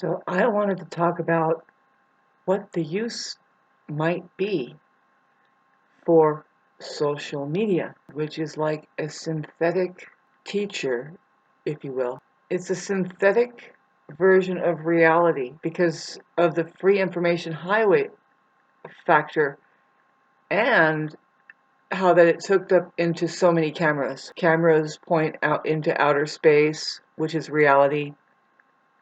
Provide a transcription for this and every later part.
So I wanted to talk about what the use might be for social media, which is like a synthetic teacher, if you will. It's a synthetic version of reality because of the free information highway factor and how that it's hooked up into so many cameras. Cameras point out into outer space, which is reality.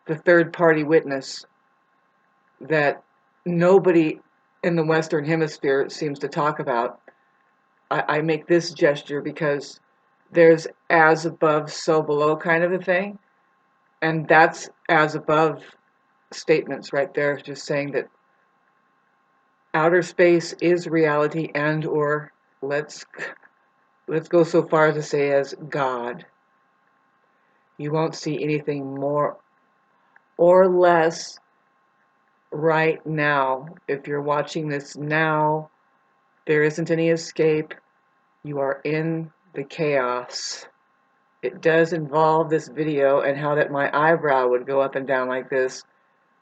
The third party witness that nobody in the Western Hemisphere seems to talk about. I make this gesture because there's as above, so below kind of a thing. And that's as above statements right there, just saying that outer space is reality and or let's go so far as to say as God. You won't see anything more or less right now. If you're watching this now, there isn't any escape. You are in the chaos. It does involve this video and how that my eyebrow would go up and down like this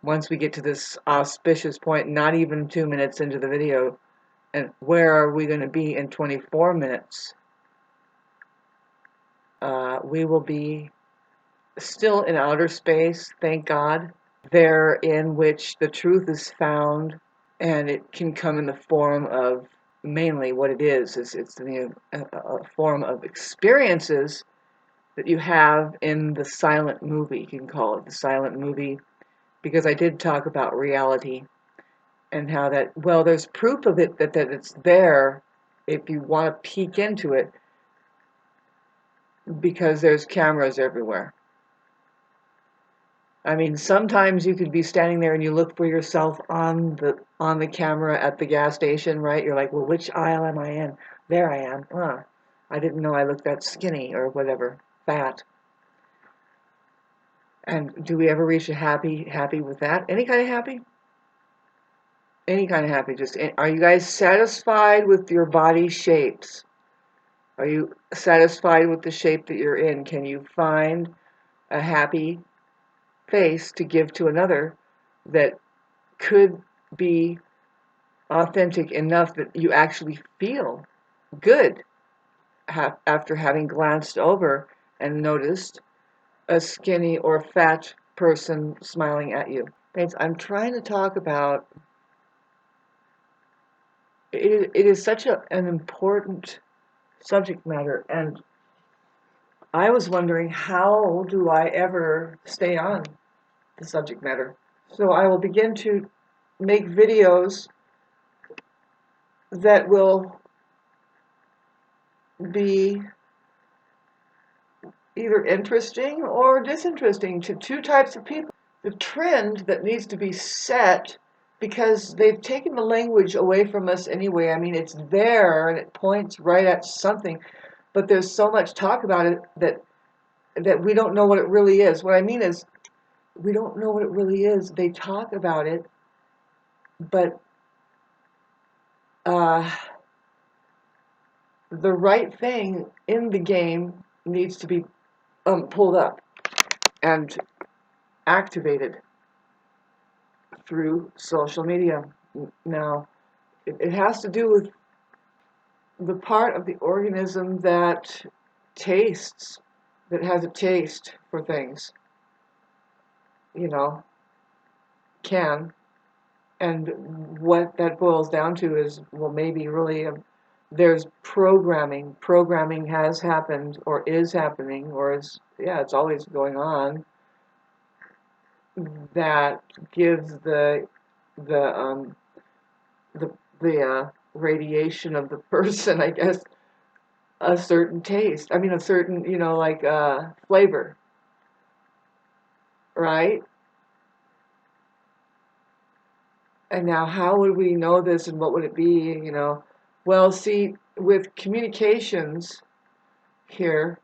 once we get to this auspicious point, not even 2 minutes into the video. And where are we going to be in 24 minutes? We will be still in outer space, thank God, there in which the truth is found, and it can come in the form of mainly what it is it's a form of experiences that you have in the silent movie. You can call it the silent movie because I did talk about reality and how that, well, there's proof of it that it's there if you want to peek into it because there's cameras everywhere. I mean, sometimes you could be standing there and you look for yourself on the camera at the gas station, right? You're like, well, which aisle am I in? There I am. I didn't know I looked that skinny or whatever, fat. And do we ever reach a happy with that? Any kind of happy? Any kind of happy. Just, are you guys satisfied with your body shapes? Are you satisfied with the shape that you're in? Can you find a happy face to give to another that could be authentic enough that you actually feel good after having glanced over and noticed a skinny or fat person smiling at you? I'm trying to talk about it is such an important subject matter, and I was wondering, how do I ever stay on the subject matter? So I will begin to make videos that will be either interesting or disinteresting to two types of people. The trend that needs to be set, because they've taken the language away from us anyway. I mean, it's there and it points right at something, but there's so much talk about it that we don't know what it really is. What I mean is, we don't know what it really is. They talk about it, but the right thing in the game needs to be pulled up and activated through social media. Now, it has to do with the part of the organism that tastes, that has a taste for things, you know, can. And what that boils down to is, well, maybe really there's programming. Programming has happened or is happening or is, yeah, it's always going on, that gives the radiation of the person, I guess, a certain taste. I mean, a certain, like flavor, right? And now, how would we know this, and what would it be? Well, see, with communications here,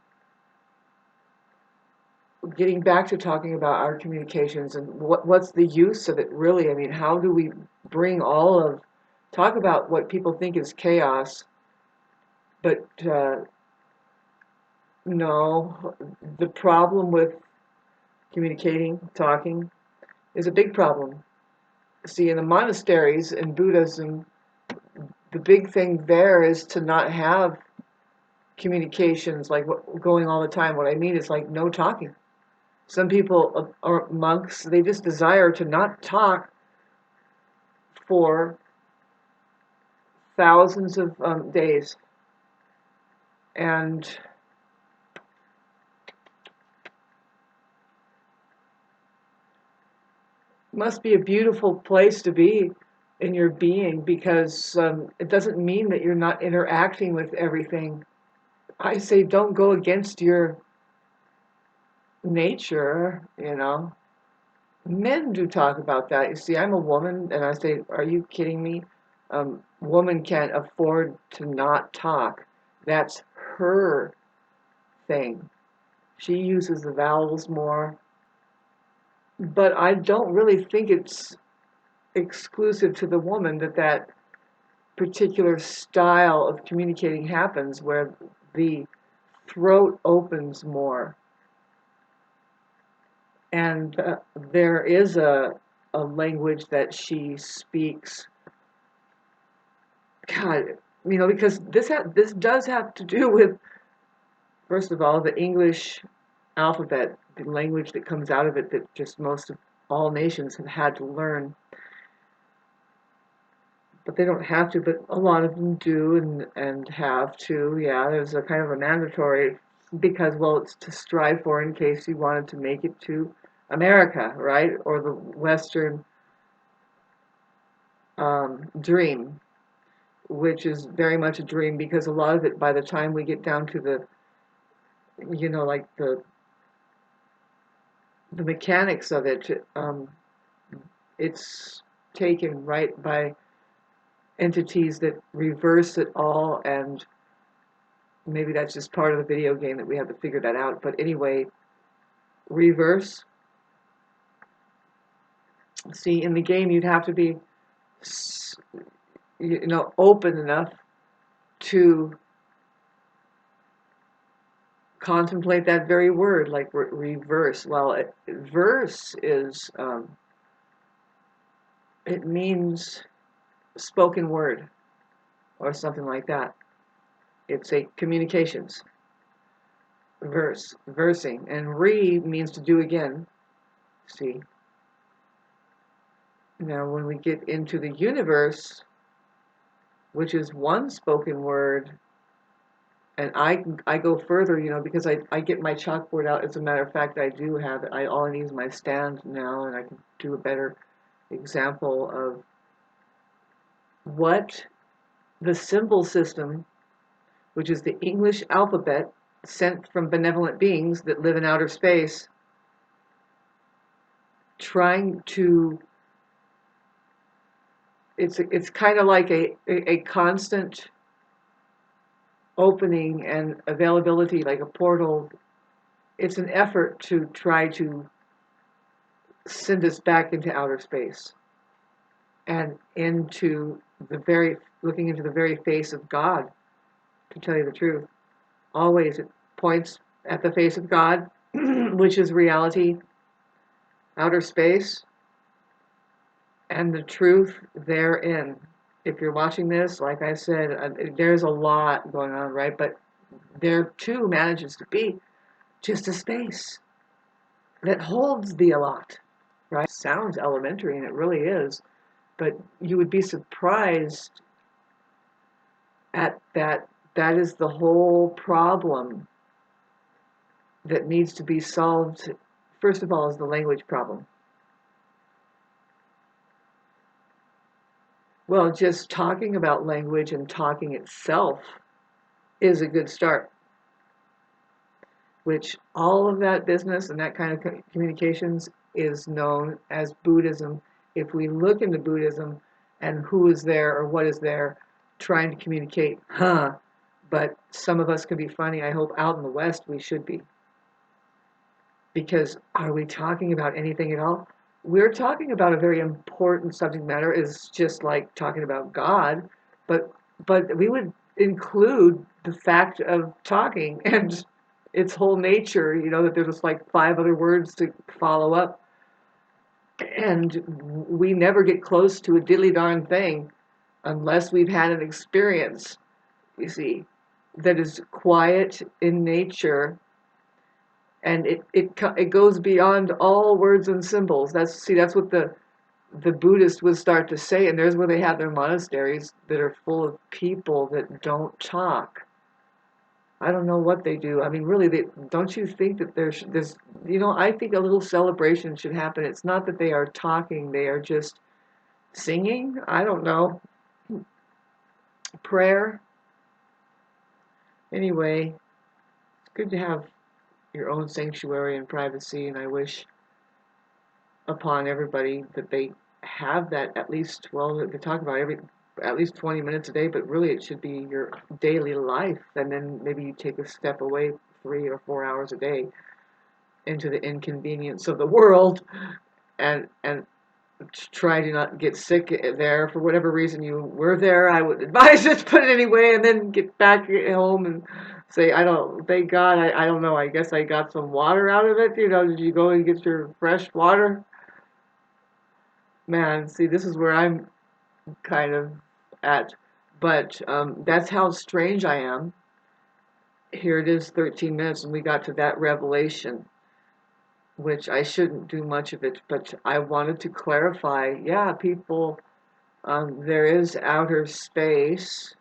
getting back to talking about our communications and what's the use of it really? I mean, how do we bring talk about what people think is chaos, but no, the problem with communicating, talking, is a big problem. See, in the monasteries in Buddhism, the big thing there is to not have communications like going all the time. What I mean is like no talking. Some people are monks, they just desire to not talk for thousands of days. And must be a beautiful place to be in your being, because it doesn't mean that you're not interacting with everything. I say don't go against your nature, you know. Men do talk about that. You see, I'm a woman, and I say, are you kidding me? Woman can't afford to not talk. That's her thing. She uses the vowels more. But I don't really think it's exclusive to the woman that particular style of communicating happens, where the throat opens more. And there is a language that she speaks. God, because this does have to do with, first of all, the English alphabet, the language that comes out of it that just most of all nations have had to learn. But they don't have to, but a lot of them do and have to. Yeah, there's a kind of a mandatory, because, well, it's to strive for in case you wanted to make it to America, right? Or the Western dream, which is very much a dream, because a lot of it, by the time we get down to the, like the mechanics of it, it's taken right by entities that reverse it all, and maybe that's just part of the video game that we have to figure that out. But anyway, reverse. See, in the game, you'd have to be, open enough to contemplate that very word, like reverse. Well, verse is, it means spoken word or something like that. It's a communications. Verse, versing. And means to do again. See? Now, when we get into the universe, which is one spoken word, and I go further, because I get my chalkboard out. As a matter of fact, I do have it. All I need is my stand now, and I can do a better example of what the symbol system, which is the English alphabet sent from benevolent beings that live in outer space, trying to, it's kind of like a constant opening and availability, like a portal. It's an effort to try to send us back into outer space and looking into the very face of God, to tell you the truth. Always it points at the face of God, which is reality, outer space, and the truth therein. If you're watching this, like I said, there's a lot going on, right? But there too manages to be just a space that holds the a lot, right? Sounds elementary, and it really is, but you would be surprised at that. That is the whole problem that needs to be solved. First of all, is the language problem. Well, just talking about language and talking itself is a good start, which all of that business and that kind of communications is known as Buddhism. If we look into Buddhism and who is there or what is there trying to communicate, but some of us can be funny. I hope out in the West we should be. Because are we talking about anything at all? We're talking about a very important subject matter, is just like talking about God, but we would include the fact of talking and its whole nature, that there's just like 5 other words to follow up. And we never get close to a diddly darn thing unless we've had an experience, you see, that is quiet in nature, and it goes beyond all words and symbols. That's what the Buddhists would start to say, and there's where they have their monasteries that are full of people that don't talk. I don't know what they do. I mean, really, don't you think that there's, I think a little celebration should happen. It's not that they are talking, they are just singing. I don't know. Prayer. Anyway, it's good to have your own sanctuary and privacy, and I wish upon everybody that they have that at least, well, they talk about at least 20 minutes a day, but really it should be your daily life, and then maybe you take a step away 3 or 4 hours a day into the inconvenience of the world, and try to not get sick there for whatever reason you were there. I would advise just put it anyway, and then get back home and say, thank God, I don't know, I guess I got some water out of it. Did you go and get your fresh water? Man, see, this is where I'm kind of at. But that's how strange I am. Here it is, 13 minutes, and we got to that revelation, which I shouldn't do much of it, but I wanted to clarify, yeah, people, there is outer space,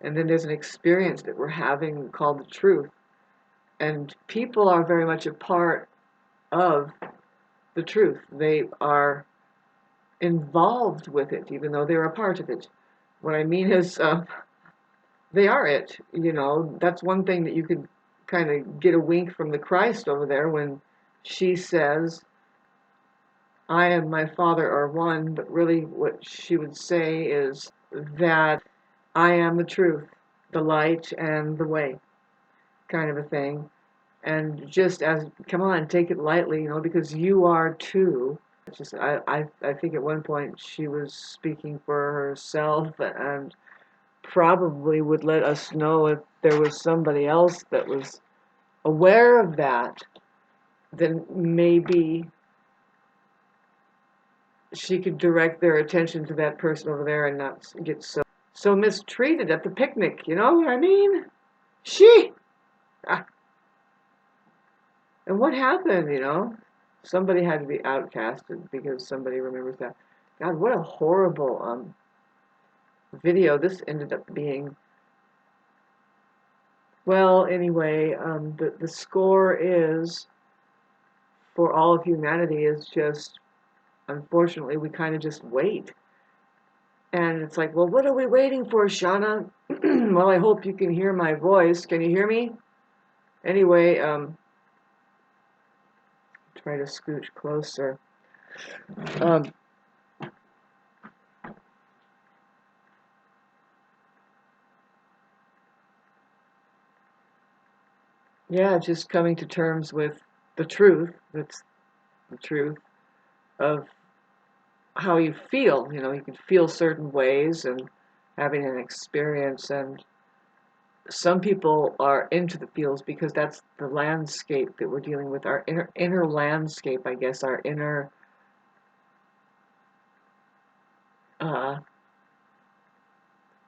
and then there's an experience that we're having called the truth. And people are very much a part of the truth. They are involved with it, even though they're a part of it. What I mean is, they are it. That's one thing that you could kind of get a wink from the Christ over there when she says, I and my Father are one, but really what she would say is that I am the truth, the light, and the way, kind of a thing. And just come on, take it lightly, because you are too. I think at one point she was speaking for herself, and probably would let us know if there was somebody else that was aware of that, then maybe she could direct their attention to that person over there and not get so mistreated at the picnic. You know what I mean? She. Ah, and what happened? Somebody had to be outcasted because somebody remembers that. God, what a horrible video this ended up being. Well, anyway, the score is, for all of humanity, is just, unfortunately, we kind of just wait. And it's like, well, what are we waiting for, Shauna? Well, I hope you can hear my voice. Can you hear me? Anyway, try to scooch closer. Yeah, just coming to terms with the truth. That's the truth of how you feel. You can feel certain ways and having an experience. And some people are into the feels because that's the landscape that we're dealing with, our inner landscape, I guess, our inner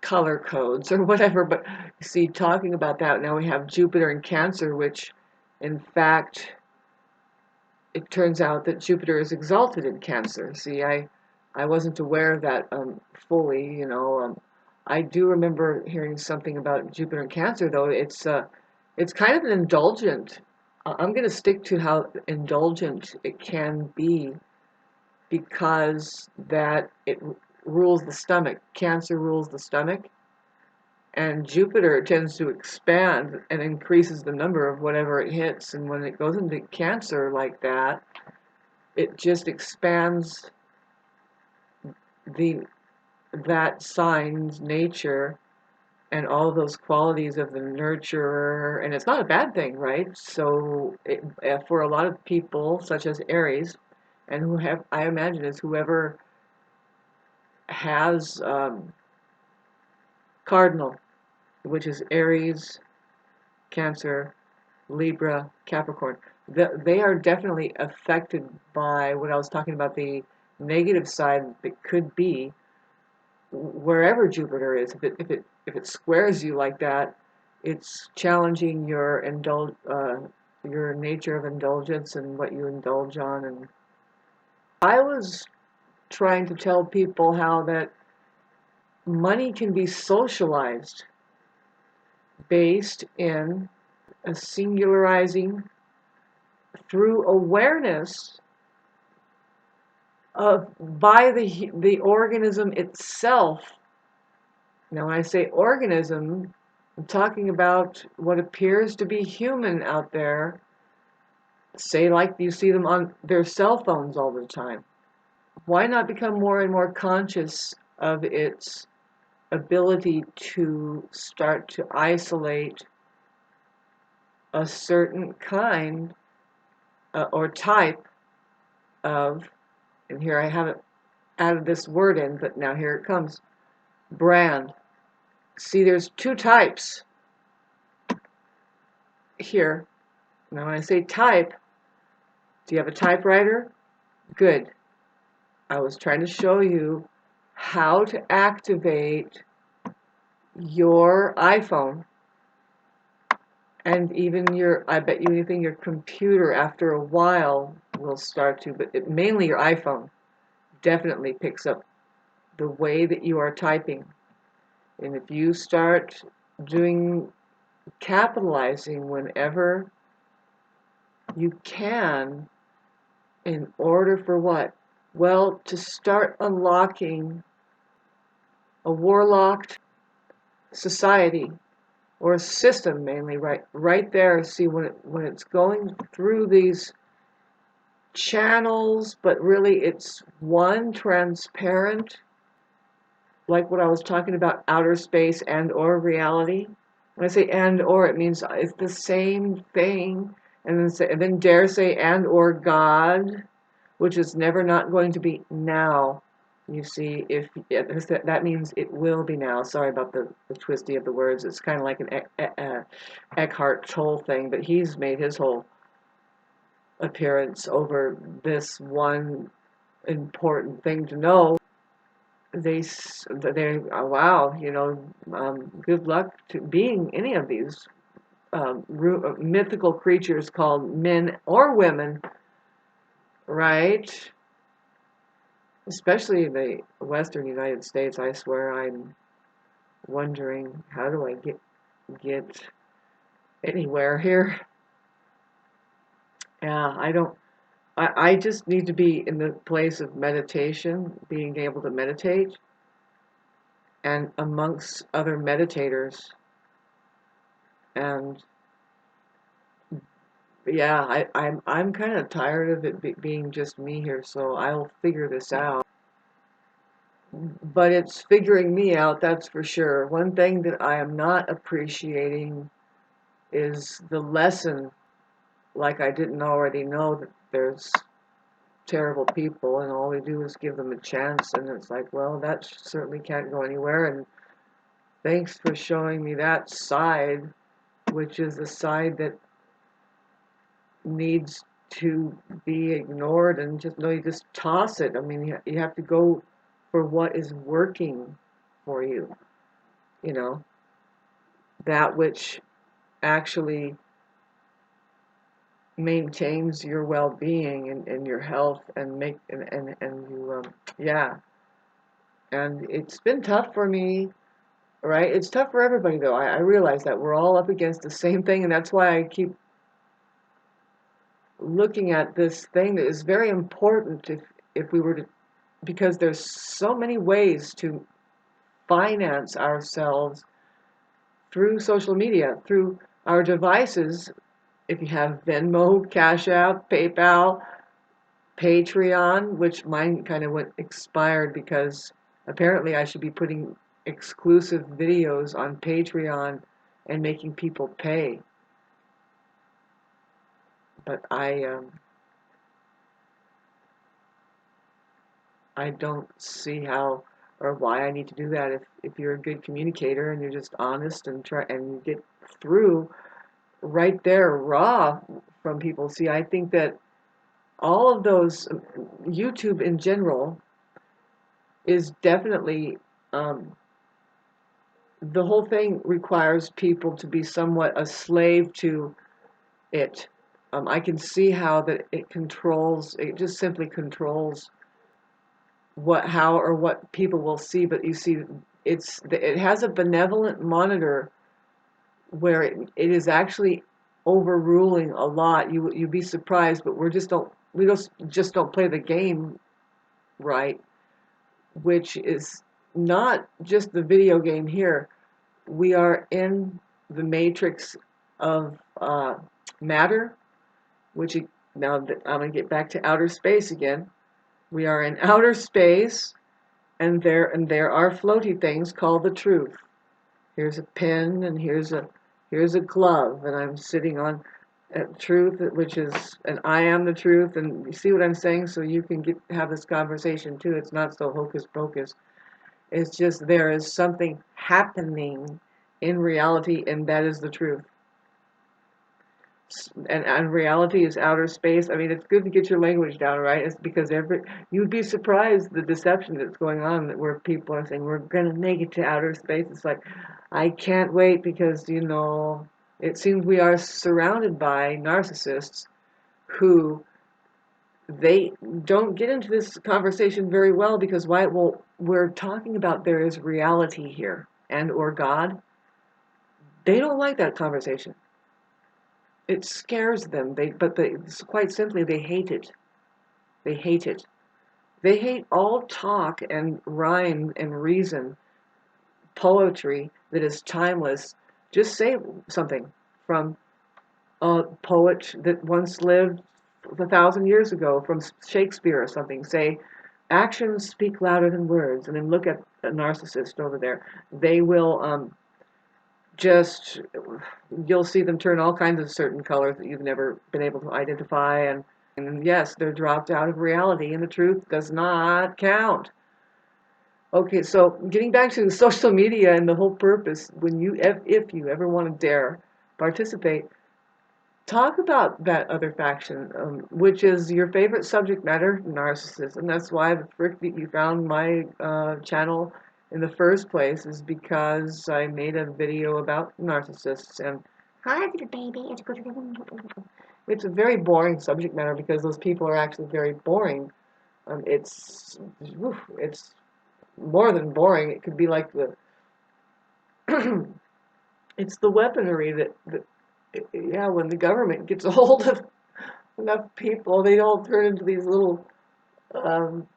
color codes or whatever. But you see, talking about that, now we have Jupiter in Cancer, which in fact, it turns out that Jupiter is exalted in Cancer. See, I wasn't aware of that fully. I do remember hearing something about Jupiter in Cancer, though. It's kind of an indulgent. I'm going to stick to how indulgent it can be, because that it rules the stomach. Cancer rules the stomach, and Jupiter tends to expand and increases the number of whatever it hits. And when it goes into Cancer like that, it just expands that sign's nature and all those qualities of the nurturer, and it's not a bad thing, right? So for a lot of people, such as Aries, and I imagine is whoever has cardinal, which is Aries, Cancer, Libra, Capricorn, they are definitely affected by what I was talking about, the negative side that could be wherever Jupiter is. If it squares you like that, it's challenging your nature of indulgence and what you indulge on. And I was trying to tell people how that money can be socialized based in a singularizing through awareness of by the organism itself. Now, when I say organism, I'm talking about what appears to be human out there. Say, like you see them on their cell phones all the time. Why not become more and more conscious of its ability to start to isolate a certain kind or type of, and here I haven't added this word in, but now here it comes, brand. See, there's two types here. Now when I say type, do you have a typewriter? Good. I was trying to show you how to activate your iPhone and even I bet you anything, your computer after a while will start to, but mainly your iPhone definitely picks up the way that you are typing. And if you start capitalizing whenever you can, in order for what? Well, to start unlocking a warlocked society or a system, mainly right there. See, when it's going through these channels, but really it's one transparent, like what I was talking about, outer space and or reality. When I say and or, it means it's the same thing. And then dare say and or God, which is never not going to be now. You see, that means it will be now. Sorry about the twisty of the words. It's kind of like an Eckhart Tolle thing, but he's made his whole appearance over this one important thing to know. They wow, good luck to being any of these mythical creatures called men or women, right? Especially in the Western United States. I swear I'm wondering, how do I get anywhere here? Yeah, I just need to be in the place of meditation, being able to meditate, and amongst other meditators. And yeah, I'm kind of tired of it being just me here, so I'll figure this out. But it's figuring me out, that's for sure. One thing that I am not appreciating is the lesson, like I didn't already know that there's terrible people and all we do is give them a chance, and it's like, well, that certainly can't go anywhere. And thanks for showing me that side, which is the side that needs to be ignored, and you just toss it. I mean, you have to go for what is working for you, you know, that which actually maintains your well-being and your health and you yeah. And it's been tough for me, right? It's tough for everybody, though. I realize that we're all up against the same thing, and that's why I keep looking at this thing that is very important if we were to, because there's so many ways to finance ourselves through social media, through our devices. If you have Venmo, Cash App, PayPal, Patreon, which mine kind of went expired because apparently I should be putting exclusive videos on Patreon and making people pay. But I don't see how or why I need to do that if you're a good communicator and you're just honest and you get through right there raw from people. See, I think that all of those, YouTube in general is definitely, um, the whole thing requires people to be somewhat a slave to it. I can see how that it just simply controls how or what people will see, but you see, it has a benevolent monitor where it is actually overruling a lot. You'd be surprised, but we just don't play the game right, which is not just the video game here. We are in the matrix of matter, which now that I'm going to get back to outer space again. We are in outer space, and there are floaty things called the truth. Here's a pen, and here's a glove, and I'm sitting on truth, which is, and I am the truth. And you see what I'm saying? So you can have this conversation too. It's not so hocus pocus. It's just there is something happening in reality, and that is the truth. And reality is outer space. I mean, it's good to get your language down, right? It's because you'd be surprised the deception that's going on, where people are saying we're gonna make it to outer space. It's like, I can't wait, because it seems we are surrounded by narcissists who they don't get into this conversation very well, because why? Well, we're talking about there is reality here and or God. They don't like that conversation. It scares them. Quite simply, they hate it. They hate it. They hate all talk and rhyme and reason, poetry that is timeless. Just say something from a poet that once lived 1,000 years ago, from Shakespeare or something. Say, actions speak louder than words. And then look at a narcissist over there. They will just, you'll see them turn all kinds of certain colors that you've never been able to identify, and yes, they're dropped out of reality, and the truth does not count. Okay, so getting back to social media and the whole purpose, if you ever want to dare participate, talk about that other faction, which is your favorite subject matter, narcissism. That's why the frick that you found my channel in the first place, is because I made a video about narcissists. And hi, little baby. It's a very boring subject matter, because those people are actually very boring. It's more than boring. It could be like it's the weaponry that yeah, when the government gets a hold of enough people, they all turn into these little um,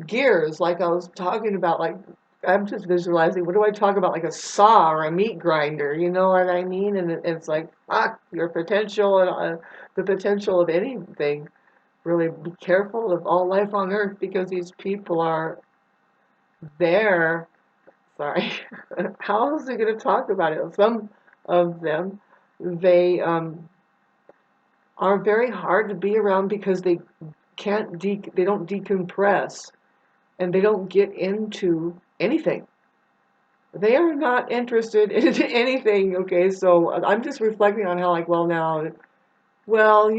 gears, like I was talking about. Like, I'm just visualizing, what do I talk about, like a saw or a meat grinder, you know what I mean? And it's like, fuck, your potential, and the potential of anything. Really be careful of all life on earth, because these people are there. Sorry. How else are we going to talk about it? Some of them, they are very hard to be around, because they they don't decompress, and they don't get into anything. They are not interested in anything. Okay, so I'm just reflecting on how, like, well, now, well,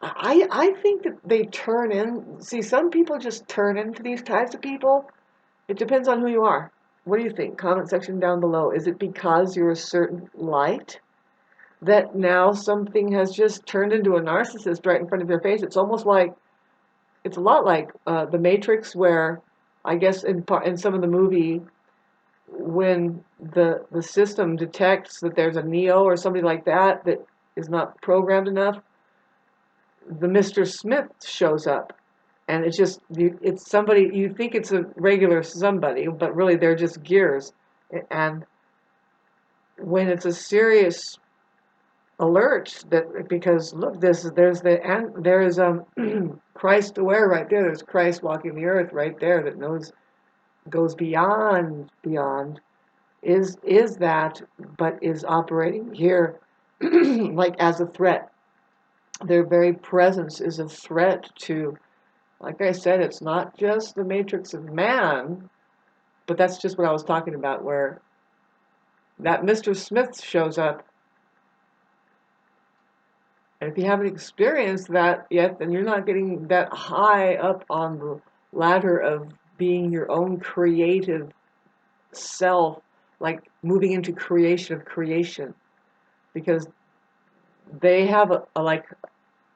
I think that they turn in. See, some people just turn into these types of people. It depends on who you are. What do you think? Comment section down below. Is it because you're a certain light that now something has just turned into a narcissist right in front of your face? It's almost like, it's a lot like the Matrix, where I guess in some of the movie, when the system detects that there's a Neo or somebody like that that is not programmed enough, the Mr. Smith shows up, and it's somebody, you think it's a regular somebody, but really they're just gears. And when it's a serious alert, that, because look, there is Christ aware right there. There's Christ walking the earth right there, that knows, goes beyond, is that, but is operating here like as a threat. Their very presence is a threat to, like I said, it's not just the matrix of man, but that's just what I was talking about, where that Mr. Smith shows up, And if you haven't experienced that yet, then you're not getting that high up on the ladder of being your own creative self, like moving into creation of creation, because they have like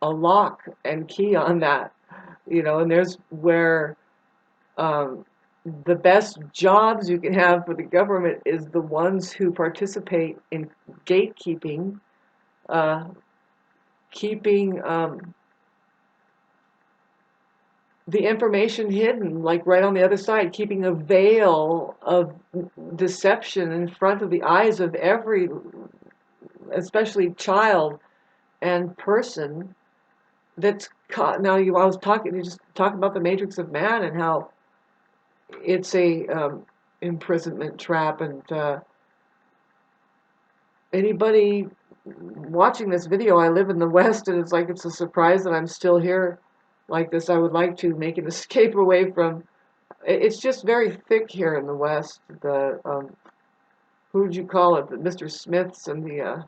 a lock and key on that, and there's where um, the best jobs you can have for the government is the ones who participate in gatekeeping, uh, keeping the information hidden, like right on the other side, keeping a veil of deception in front of the eyes of every, especially child and person that's caught. Now, I was talking, you just talk about the matrix of man and how it's a imprisonment trap, and anybody watching this video, I live in the West, and it's like it's a surprise that I'm still here like this. I would like to make an escape away from. It's just very thick here in the West. The who would you call it? The Mr. Smiths and the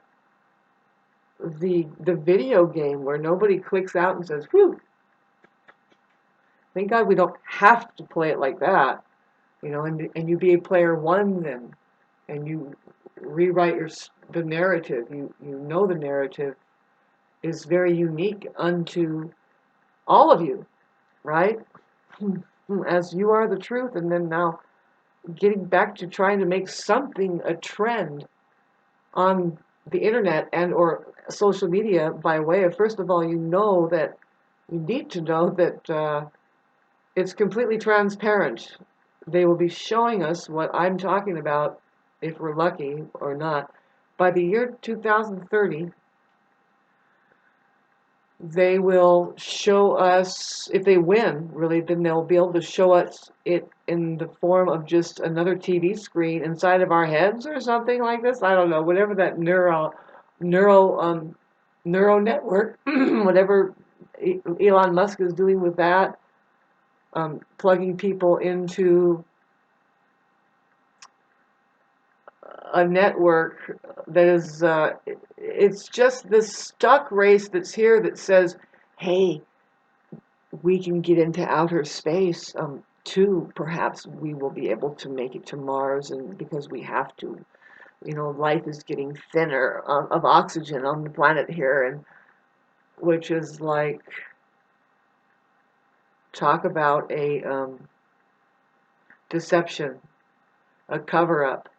video game where nobody clicks out and says, "Whew, thank God we don't have to play it like that." And you be a player one then, and you rewrite the narrative. You know the narrative is very unique unto all of you, right? As you are the truth, and then now getting back to trying to make something a trend on the internet and or social media by way of, first of all, that you need to know that it's completely transparent. They will be showing us what I'm talking about, if we're lucky or not. By the year 2030, they will show us, if they win, really, then they'll be able to show us it in the form of just another TV screen inside of our heads or something like this. I don't know, whatever that neuro, neuro network, whatever Elon Musk is doing with that, plugging people into a network that is, it's just this stuck race that's here that says, hey, we can get into outer space too. Perhaps we will be able to make it to Mars, and because we have to, life is getting thinner of oxygen on the planet here, and which is like, talk about a deception, a cover up,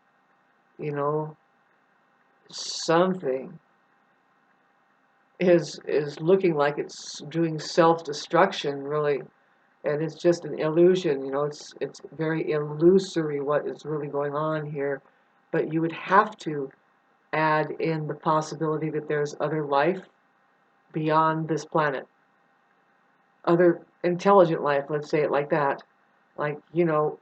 you know, something is looking like it's doing self-destruction, really, and it's just an illusion. It's very illusory what is really going on here, but you would have to add in the possibility that there's other life beyond this planet, other intelligent life, let's say it like that. Like,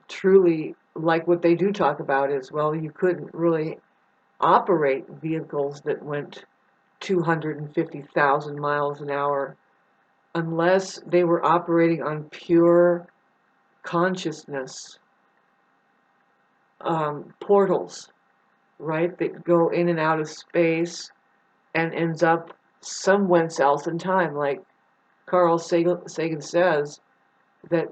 truly, like what they do talk about is, well, you couldn't really operate vehicles that went 250,000 miles an hour unless they were operating on pure consciousness, portals, right, that go in and out of space and ends up somewhere else in time. Like Carl Sagan says, that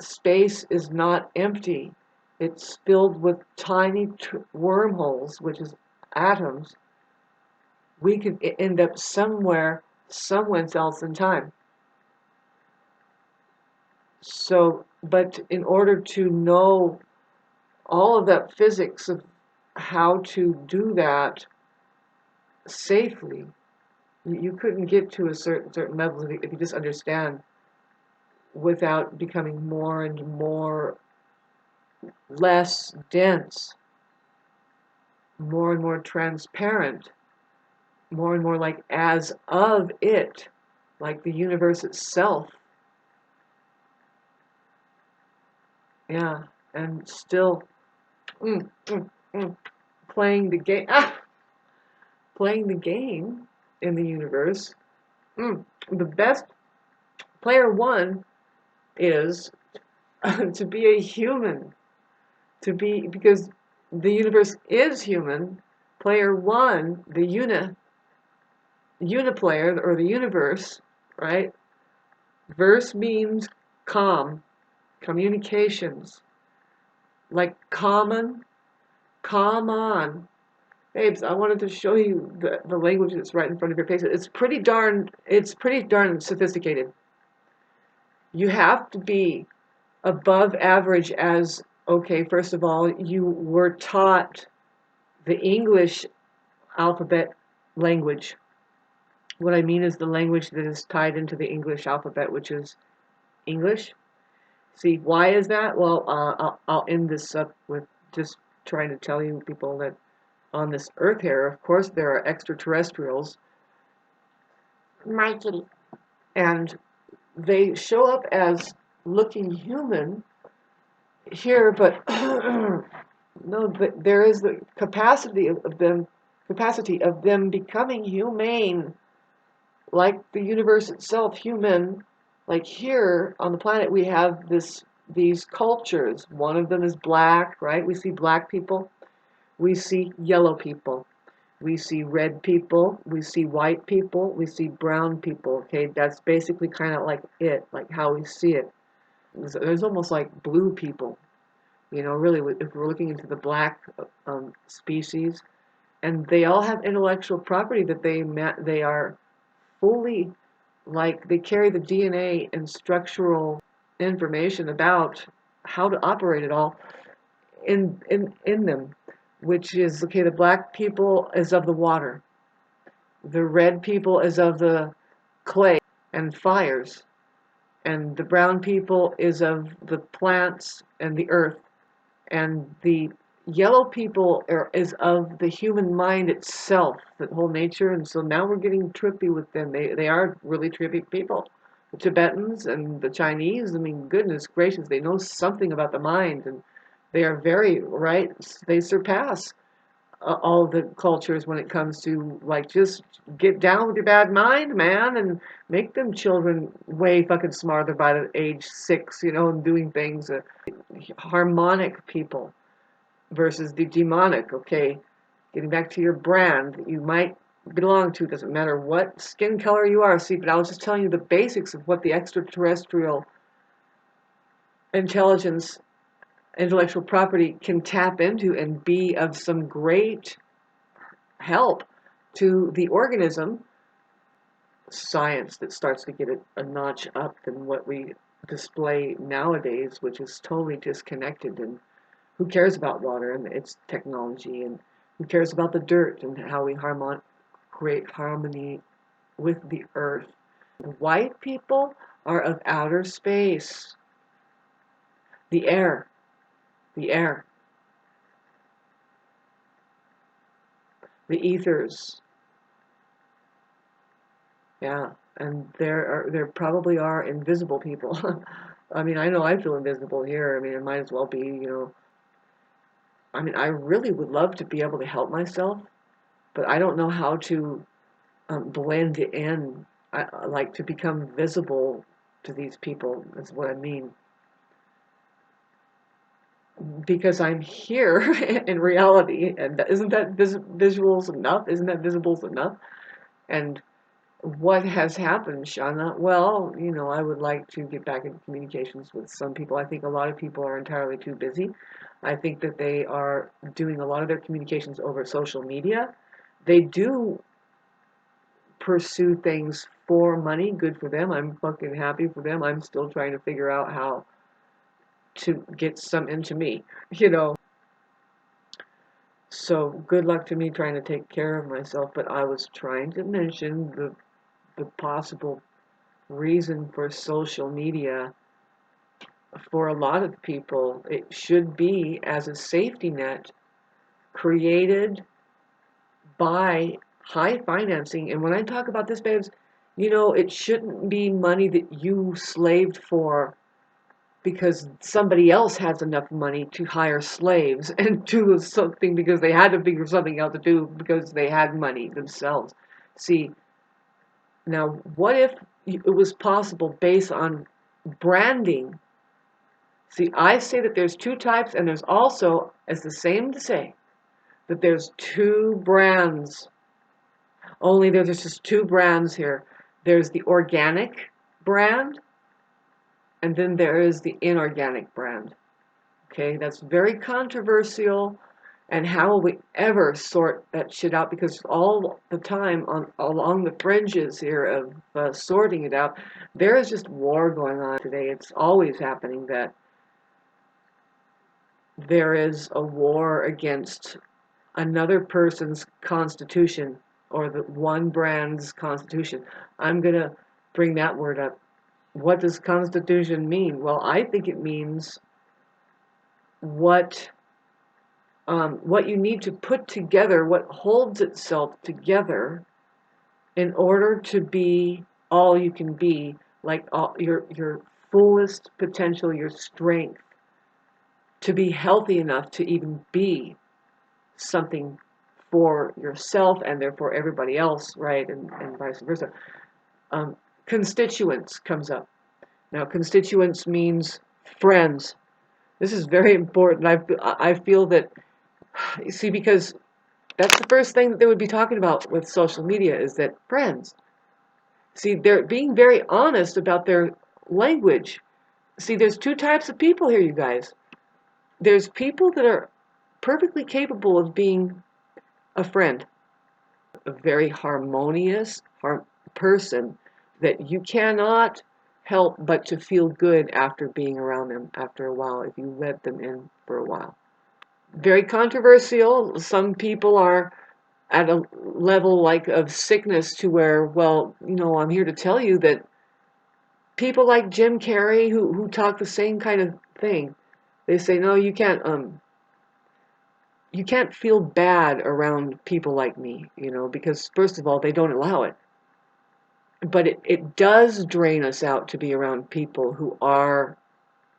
space is not empty. It's filled with tiny wormholes, which is atoms. We could end up somewhere else in time. So, but in order to know all of that physics of how to do that safely, you couldn't get to a certain level if you just understand without becoming more and more less dense, more and more transparent, more and more like as of it, like the universe itself. Yeah, and still mm, mm, mm, playing the game, playing the game in the universe. The best player one is to be a human, because the universe is human. Player one, the unit, uniplayer or the universe, right? Verse means calm, communications, like common, calm on. Babes, I wanted to show you the language that's right in front of your face. It's pretty darn sophisticated. You have to be above average as, okay, first of all, you were taught the English alphabet language. What I mean is the language that is tied into the English alphabet, which is English. See, why is that? Well, I'll end this up with just trying to tell you people that on this earth here, of course, there are extraterrestrials, my kitty, and they show up as looking human here, but no, but there is the capacity of them becoming humane, like the universe itself, human. Like here on the planet, we have these cultures. One of them is black, right? We see black people, we see yellow people, we see red people, we see white people, we see brown people. Okay, that's basically kind of like how we see it. There's almost like blue people. Really, if we're looking into the black species, and they all have intellectual property that they are fully, like, they carry the DNA and structural information about how to operate it all in them, which is, okay, the black people is of the water, the red people is of the clay and fires, and the brown people is of the plants and the earth, and the yellow people is of the human mind itself, the whole nature. And so now we're getting trippy with them. They are really trippy people. The Tibetans and the Chinese, I mean, goodness gracious, they know something about the mind, and they are very right. They surpass all the cultures when it comes to, like, just get down with your bad mind, man, and make them children way fucking smarter by the age 6, and doing things. Harmonic people versus the demonic. Okay, getting back to your brand that you might belong to, doesn't matter what skin color you are. See, but I was just telling you the basics of what the extraterrestrial intelligence, intellectual property can tap into and be of some great help to the organism. Science that starts to get a notch up than what we display nowadays, which is totally disconnected. And who cares about water and its technology, and who cares about the dirt and how we create harmony with the earth? The white people are of outer space, the air, the air, the ethers. Yeah, and there probably are invisible people. I mean, I know I feel invisible here. I mean, it might as well be. I mean, I really would love to be able to help myself, but I don't know how to blend in, like, to become visible to these people, is what I mean. Because I'm here in reality, and isn't that visuals enough? Isn't that visibles enough? And what has happened, Shauna? Well, I would like to get back into communications with some people. I think a lot of people are entirely too busy. I think that they are doing a lot of their communications over social media. They do pursue things for money. Good for them. I'm fucking happy for them. I'm still trying to figure out how to get some into me, you know. So good luck to me trying to take care of myself. But I was trying to mention the possible reason for social media for a lot of people. It should be as a safety net created by high financing. And when I talk about this, babes, it shouldn't be money that you slaved for because somebody else has enough money to hire slaves and do something because they had to figure something out to do because they had money themselves. See, now what if it was possible based on branding? See, I say that there's two types, and there's also, it's the same to say, that there's two brands. Only there's just two brands here. There's the organic brand, and then there is the inorganic brand. Okay, that's very controversial. And how will we ever sort that shit out? Because all the time along the fringes here of sorting it out, there is just war going on today. It's always happening that there is a war against another person's constitution or the one brand's constitution. I'm going to bring that word up. What does constitution mean? Well, I think it means what you need to put together, what holds itself together in order to be all you can be, like all, your fullest potential, your strength, to be healthy enough to even be something for yourself and therefore everybody else, right, and vice versa. Constituents comes up. Now, constituents means friends. This is very important. I feel that, you see, because that's the first thing that they would be talking about with social media is that friends. See, they're being very honest about their language. See, there's two types of people here, you guys. There's people that are perfectly capable of being a friend, a very harmonious person that you cannot help but to feel good after being around them after a while, if you let them in for a while. Very controversial. Some people are at a level like of sickness to where, well, I'm here to tell you that people like Jim Carrey who talk the same kind of thing, they say, no, you can't feel bad around people like me, because first of all, they don't allow it. But it does drain us out to be around people who are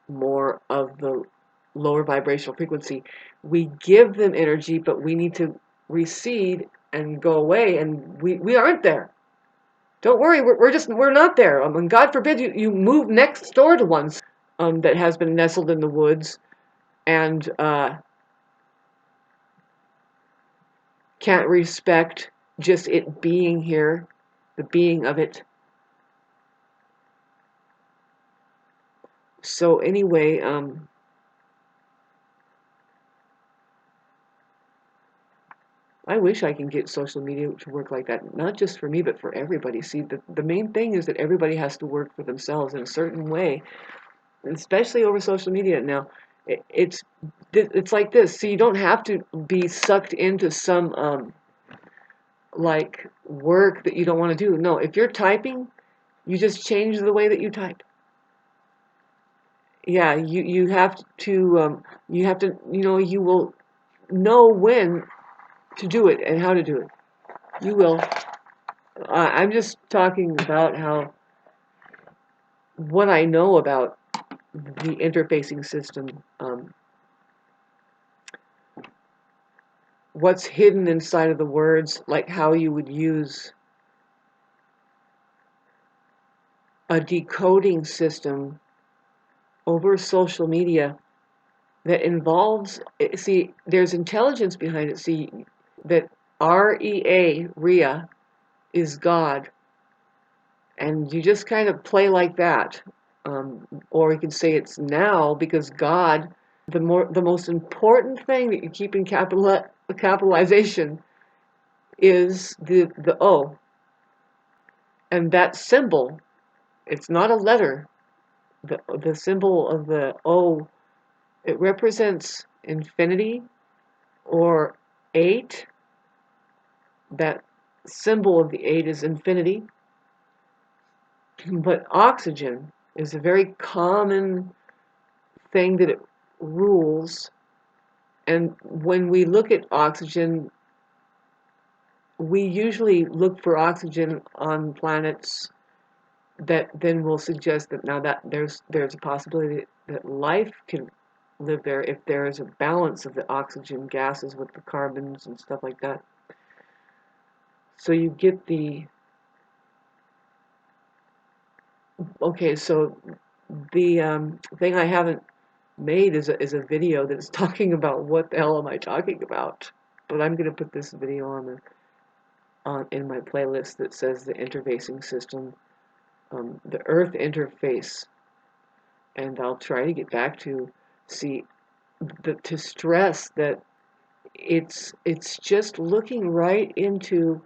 more of the lower vibrational frequency. We give them energy, but we need to recede and go away, and we aren't there. Don't worry, we're not there. And God forbid you move next door to one that has been nestled in the woods and can't respect just it being here, the being of it. So anyway, I wish I can get social media to work like that, not just for me, but for everybody. See, the main thing is that everybody has to work for themselves in a certain way, especially over social media. Now, it's like this. See, you don't have to be sucked into some like work that you don't want to do. No, if you're typing, you just change the way that you type. Yeah, you have to you will know when to do it and how to do it. You will. I'm just talking about what I know about the interfacing system, what's hidden inside of the words, like how you would use a decoding system over social media that involves, see, there's intelligence behind it. See, that REA is God. And you just kind of play like that. Or you can say it's now because God, the most important thing that you keep in capitalization is the O. And that symbol, it's not a letter. The symbol of the O, it represents infinity or 8. That symbol of the 8 is infinity. But oxygen is a very common thing that it rules. And when we look at oxygen, we usually look for oxygen on planets that then will suggest that now that there's a possibility that life can live there if there is a balance of the oxygen gases with the carbons and stuff like that. So you get okay, so the thing I haven't made is a video that's talking about what the hell am I talking about. But I'm going to put this video on in my playlist that says the interfacing system, the Earth interface, and I'll try to get back to to stress that it's just looking right into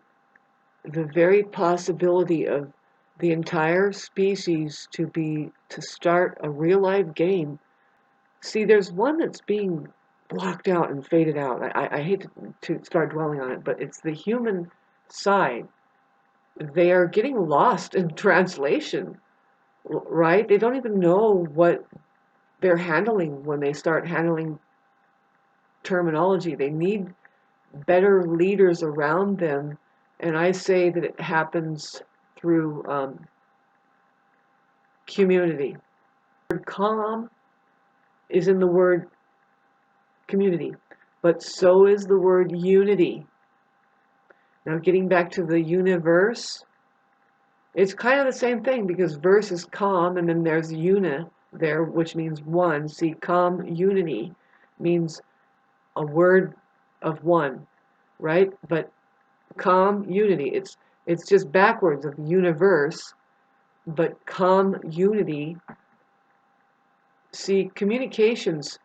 the very possibility of the entire species to start a real life game. See, there's one that's being blocked out and faded out. I hate to start dwelling on it, but it's the human side. They are getting lost in translation, right? They don't even know what they're handling when they start handling terminology. They need better leaders around them, and I say that it happens through community. The word calm is in the word community, but so is the word unity. Now, getting back to the universe, it's kind of the same thing because verse is calm, and then there's uni there, which means one. See, calm unity means a word of one, right? But calm unity, it's just backwards of universe, but calm unity. See, communications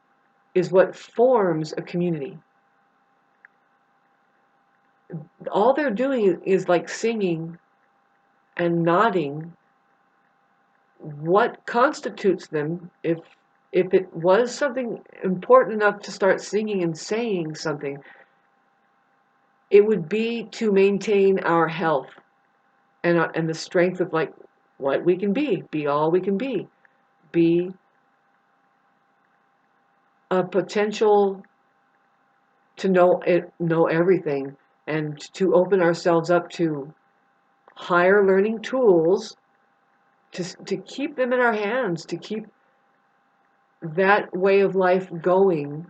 is what forms a community. All they're doing is like singing and nodding. What constitutes them, if it was something important enough to start singing and saying something, it would be to maintain our health and the strength of like what we can be all we can be a potential to know everything, and to open ourselves up to higher learning tools to keep them in our hands, to keep that way of life going,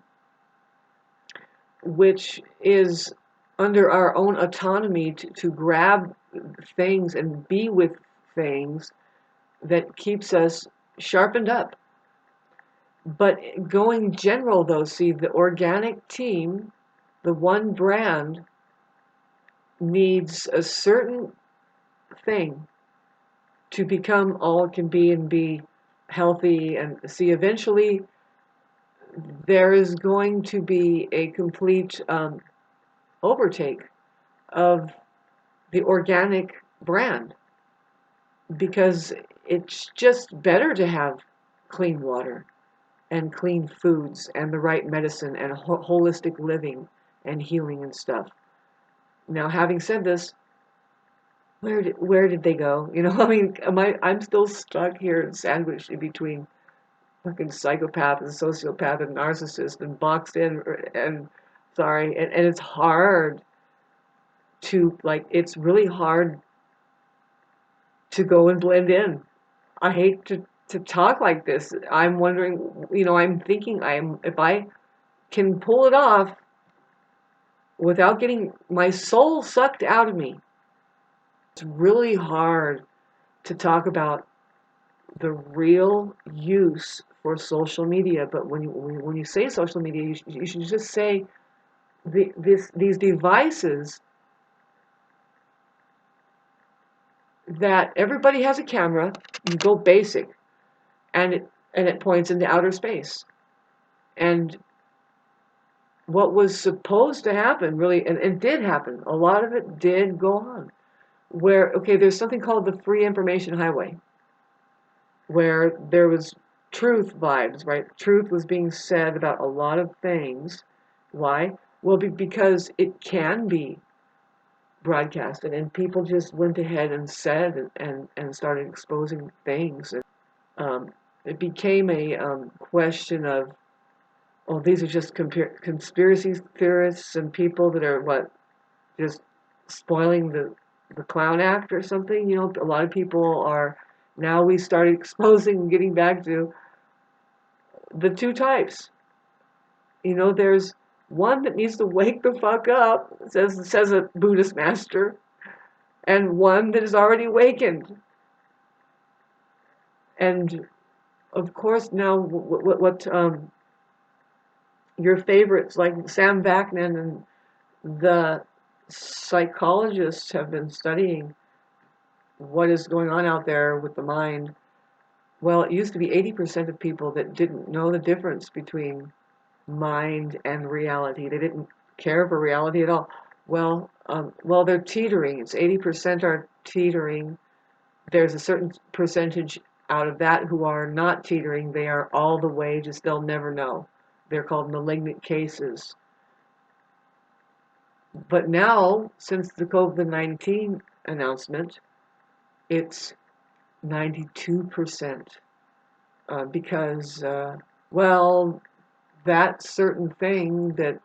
which is under our own autonomy to grab things and be with things that keeps us sharpened up. But going general though, see, the organic team, the one brand, needs a certain thing to become all it can be and be healthy. And see, eventually there is going to be a complete overtake of the organic brand, because it's just better to have clean water and clean foods and the right medicine and holistic living and healing and stuff. Now, having said this, where did they go? I mean, I'm still stuck here and sandwiched in between fucking psychopath and sociopath and narcissist and boxed in and sorry, and it's hard to like, it's really hard to go and blend in. I hate to talk like this. I'm wondering, I'm thinking if I can pull it off without getting my soul sucked out of me. It's really hard to talk about the real use for social media, but when you say social media, you should just say these devices that everybody has a camera. You go basic, and it points into outer space. And what was supposed to happen, really, and it did happen, a lot of it did go on, where, okay, there's something called the free information highway, where there was truth vibes, right? Truth was being said about a lot of things. Why? Well, because it can be broadcasted, and people just went ahead and said and started exposing things. It became a question of, oh, these are just conspiracy theorists and people that are just spoiling the clown act or something. A lot of people are, now we started exposing and getting back to the two types. There's one that needs to wake the fuck up, says a Buddhist master, and one that is already awakened. And of course, now what your favorites like Sam Vaknin and the psychologists have been studying what is going on out there with the mind. Well, it used to be 80% of people that didn't know the difference between mind and reality. They didn't care for reality at all. Well, they're teetering. It's 80% are teetering. There's a certain percentage out of that who are not teetering. They are all the way, just they'll never know. They're called malignant cases. But now, since the COVID-19 announcement, it's 92% because, well, that certain thing that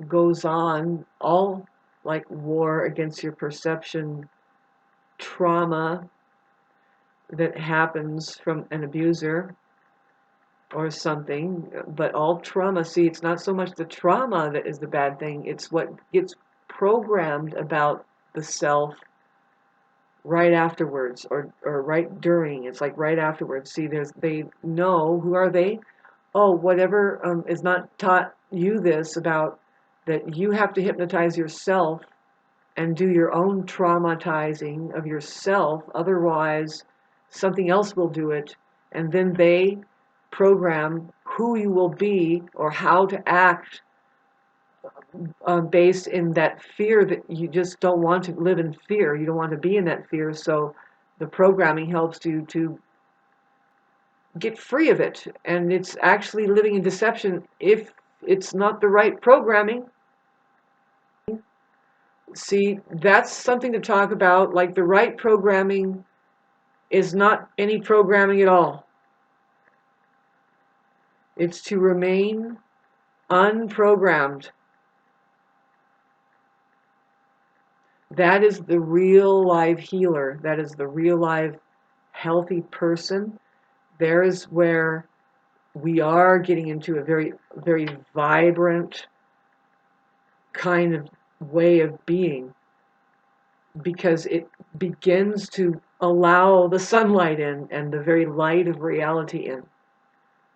goes on, all like war against your perception, trauma that happens from an abuser or something, but all trauma, see, it's not so much the trauma that is the bad thing, it's what gets programmed about the self right afterwards or right during. It's like right afterwards. See, they know, who are they? Oh, whatever is not taught you this about that you have to hypnotize yourself and do your own traumatizing of yourself, otherwise something else will do it, and then they program who you will be or how to act based in that fear that you just don't want to live in fear. You don't want to be in that fear, so the programming helps you to get free of it, and it's actually living in deception if it's not the right programming. See, that's something to talk about. Like, the right programming is not any programming at all. It's to remain unprogrammed. That is the real live healer. That is the real live healthy person. There is where we are getting into a very, very vibrant kind of way of being, because it begins to allow the sunlight in and the very light of reality in.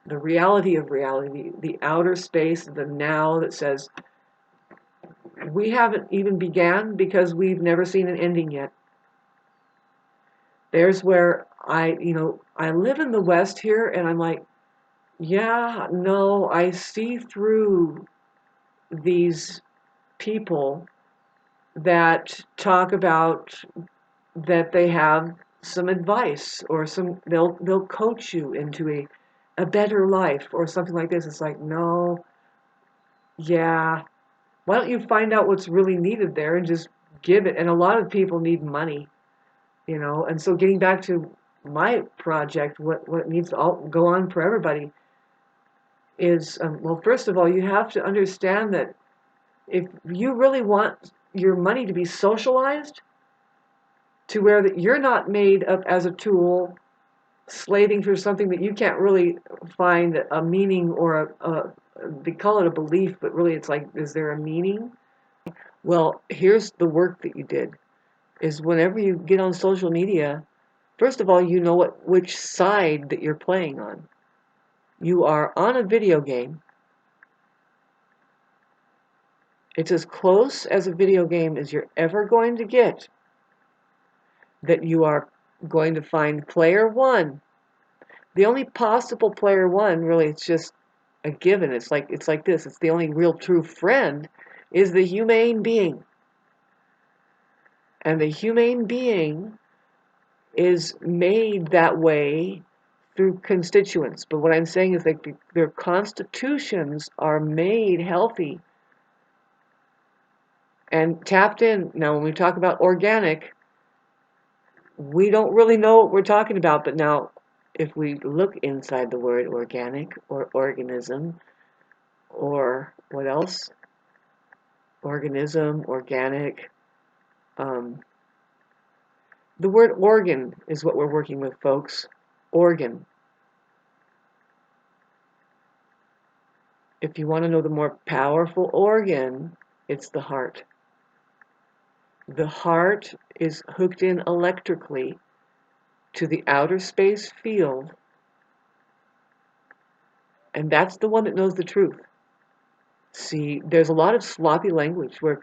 The reality of reality, the outer space, the now that says, we haven't even began because we've never seen an ending yet. There's where I live in the West here, and I'm like, yeah, no, I see through these people that talk about that they have some advice or they'll coach you into a better life or something like this. It's like, no, yeah, why don't you find out what's really needed there and just give it? And a lot of people need money, and so getting back to my project, what needs to all go on for everybody is, well, first of all, you have to understand that if you really want your money to be socialized to where that you're not made up as a tool slaving for something that you can't really find a meaning or they call it a belief, but really it's like, is there a meaning? Well, here's the work that you did, is whenever you get on social media, first of all, you know which side that you're playing on. You are on a video game. It's as close as a video game as you're ever going to get, that you are going to find player one. The only possible player one, really, it's just a given. It's like this. It's the only real true friend is the humane being. And the humane being is made that way through constituents. But what I'm saying is that their constitutions are made healthy and tapped in. Now, when we talk about organic, we don't really know what we're talking about. But now, if we look inside the word organic or organism, or what else? Organism, organic. The word organ is what we're working with, folks. Organ. If you want to know the more powerful organ, it's the heart. The heart is hooked in electrically to the outer space field, and that's the one that knows the truth. See, there's a lot of sloppy language where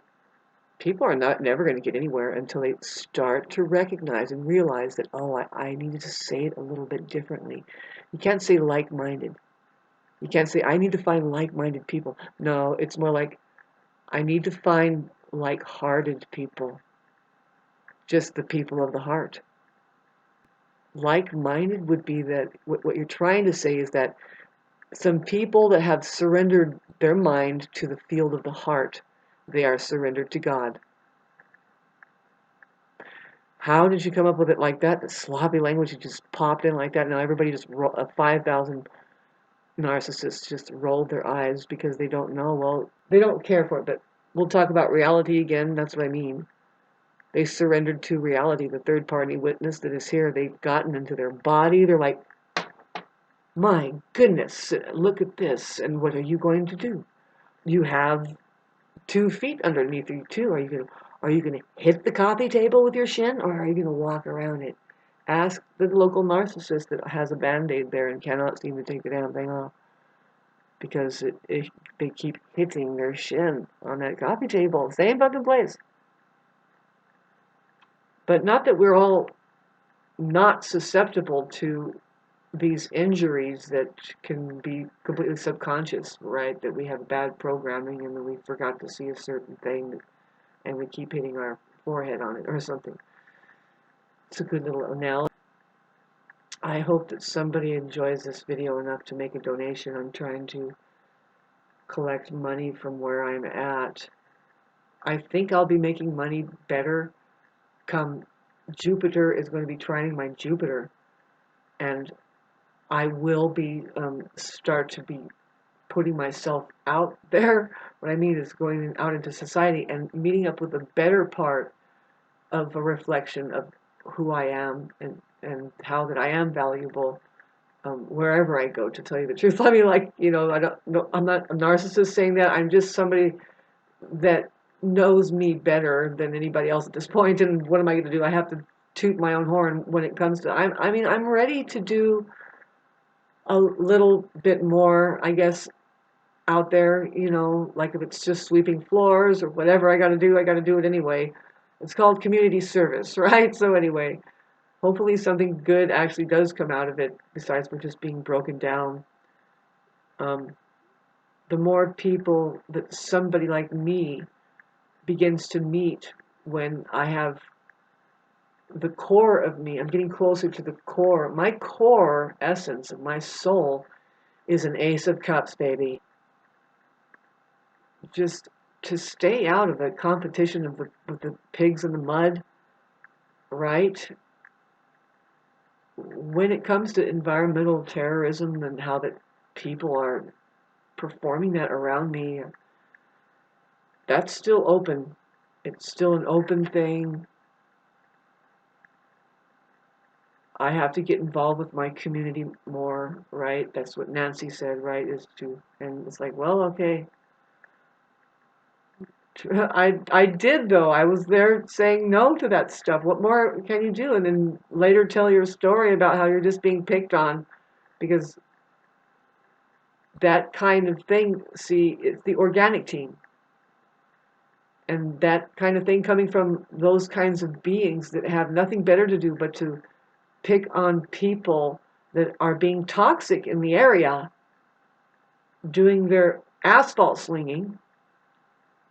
people are never going to get anywhere until they start to recognize and realize that, oh, I needed to say it a little bit differently. You can't say like-minded. You can't say, I need to find like-minded people. No, it's more like, I need to find like-hearted people. Just the people of the heart. Like-minded would be that, what you're trying to say is that some people that have surrendered their mind to the field of the heart, they are surrendered to God. How did you come up with it like that? The sloppy language just popped in like that. Now everybody just 5,000 narcissists just rolled their eyes because they don't know. Well, they don't care for it, but we'll talk about reality again. That's what I mean. They surrendered to reality. The third party witness that is here, they've gotten into their body. They're like, my goodness, look at this. And what are you going to do? You have 2 feet underneath you too. Are you gonna hit the coffee table with your shin, or are you gonna walk around it? Ask the local narcissist that has a band-aid there and cannot seem to take the damn thing off because they keep hitting their shin on that coffee table. Same fucking place. But not that we're all not susceptible to these injuries that can be completely subconscious, right? That we have bad programming and then we forgot to see a certain thing and we keep hitting our forehead on it or something. It's a good little analogy. I hope that somebody enjoys this video enough to make a donation. I'm trying to collect money from where I'm at. I think I'll be making money better come Jupiter is going to be trining my Jupiter, and I will be start to be putting myself out there. What I mean is going out into society and meeting up with a better part of a reflection of who I am and how that I am valuable wherever I go, to tell you the truth. I mean, like, I'm not a narcissist saying that. I'm just somebody that knows me better than anybody else at this point. And what am I going to do? I have to toot my own horn when it comes to, I'm ready to do a little bit more, I guess, out there, like if it's just sweeping floors or whatever I got to do it anyway. It's called community service, right? So anyway, hopefully something good actually does come out of it, besides for just being broken down. The more people that somebody like me begins to meet, when I have the core of me, I'm getting closer to the core. My core essence of my soul is an Ace of Cups, baby. Just to stay out of the competition of with the pigs in the mud, right? When it comes to environmental terrorism and how that people are performing that around me, that's still open. It's still an open thing. I have to get involved with my community more, right? That's what Nancy said, right? And it's like, well, okay. I did though. I was there saying no to that stuff. What more can you do? And then later tell your story about how you're just being picked on, because that kind of thing, see, it's the organic team. And that kind of thing coming from those kinds of beings that have nothing better to do but to pick on people that are being toxic in the area, doing their asphalt slinging.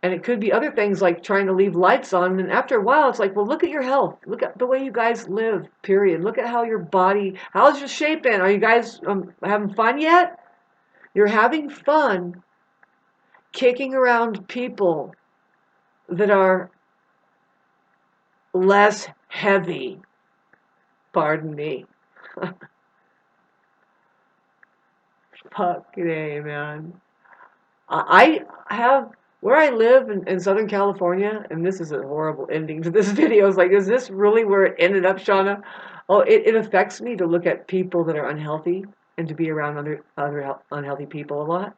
And it could be other things like trying to leave lights on. And after a while, it's like, well, look at your health. Look at the way you guys live, period. Look at how your body, how's your shape in? Are you guys having fun yet? You're having fun kicking around people that are less heavy. Pardon me. Fucking A, man. I have, where I live in Southern California, and this is a horrible ending to this video. It's like, is this really where it ended up, Shauna? Oh, it affects me to look at people that are unhealthy and to be around other unhealthy people a lot.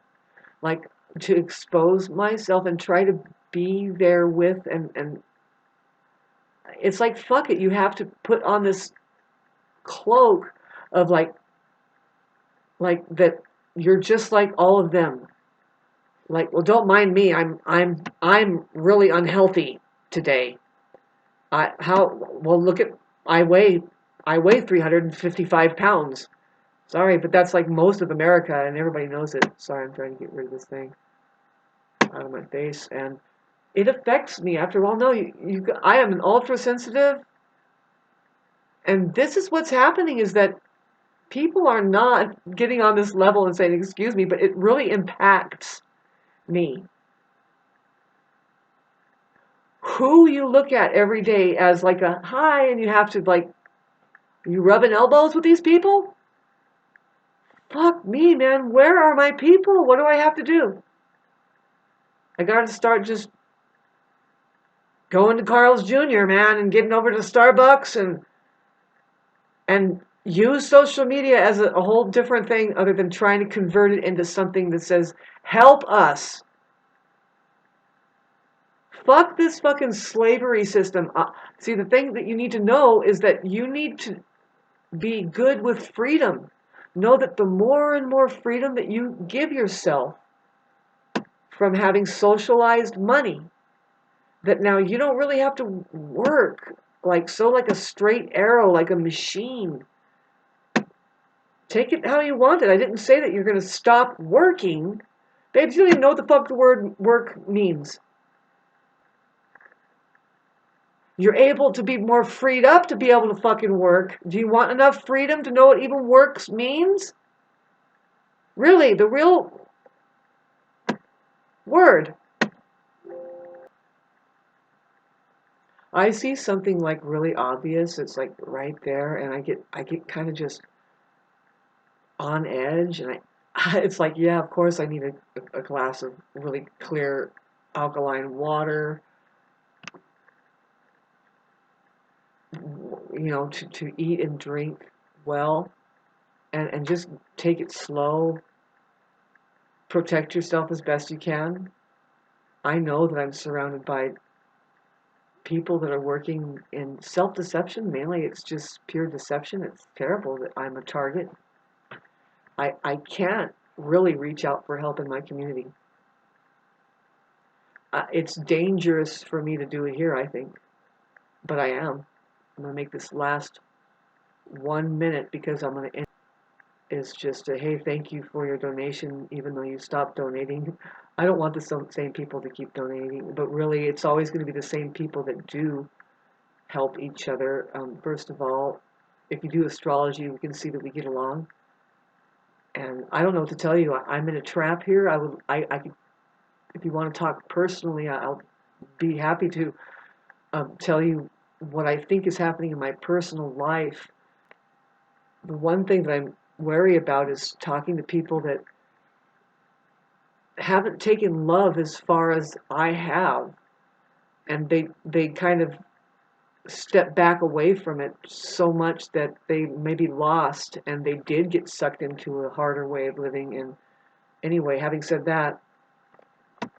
Like, to expose myself and try to be there with, and it's like, fuck it, you have to put on this cloak of like that you're just like all of them. Like, well, don't mind me. I'm really unhealthy today. Look at, I weigh 355 pounds. Sorry, but that's like most of America, and everybody knows it. Sorry, I'm trying to get rid of this thing out of my face, and it affects me. After all, no, I am an ultra sensitive, and this is what's happening: is that people are not getting on this level and saying, "Excuse me," but it really impacts me. Who you look at every day as like a hi, and you have to like, you rubbing elbows with these people? Fuck me, man. Where are my people? What do I have to do? I got to start just going to Carl's Jr., man, and getting over to Starbucks and use social media as a whole different thing other than trying to convert it into something that says, help us. Fuck this fucking slavery system. See, the thing that you need to know is that you need to be good with freedom. Know that the more and more freedom that you give yourself from having socialized money, that now you don't really have to work like a straight arrow, like a machine. Take it how you want it. I didn't say that you're going to stop working. Babes, you don't even know what the fuck the word work means. You're able to be more freed up to be able to fucking work. Do you want enough freedom to know what even works means? Really, the real word. I see something like really obvious. It's like right there, and I get kind of just on edge, and it's like, yeah, of course I need a glass of really clear alkaline water, to eat and drink well, and just take it slow, protect yourself as best you can. I know that I'm surrounded by people that are working in self-deception. Mainly it's just pure deception. It's terrible that I'm a target. I can't really reach out for help in my community. It's dangerous for me to do it here, I think, but I am. I'm going to make this last 1 minute because I'm going to end. Is just a, hey, thank you for your donation, even though you stopped donating. I don't want the same people to keep donating, but really it's always going to be the same people that do help each other. First of all, if you do astrology, we can see that we get along. And I don't know what to tell you. I'm in a trap here. I could, if you want to talk personally, I'll be happy to tell you what I think is happening in my personal life. The one thing that I'm wary about is talking to people that haven't taken love as far as I have, and they kind of step back away from it so much that they may be lost, and they did get sucked into a harder way of living. And anyway, having said that,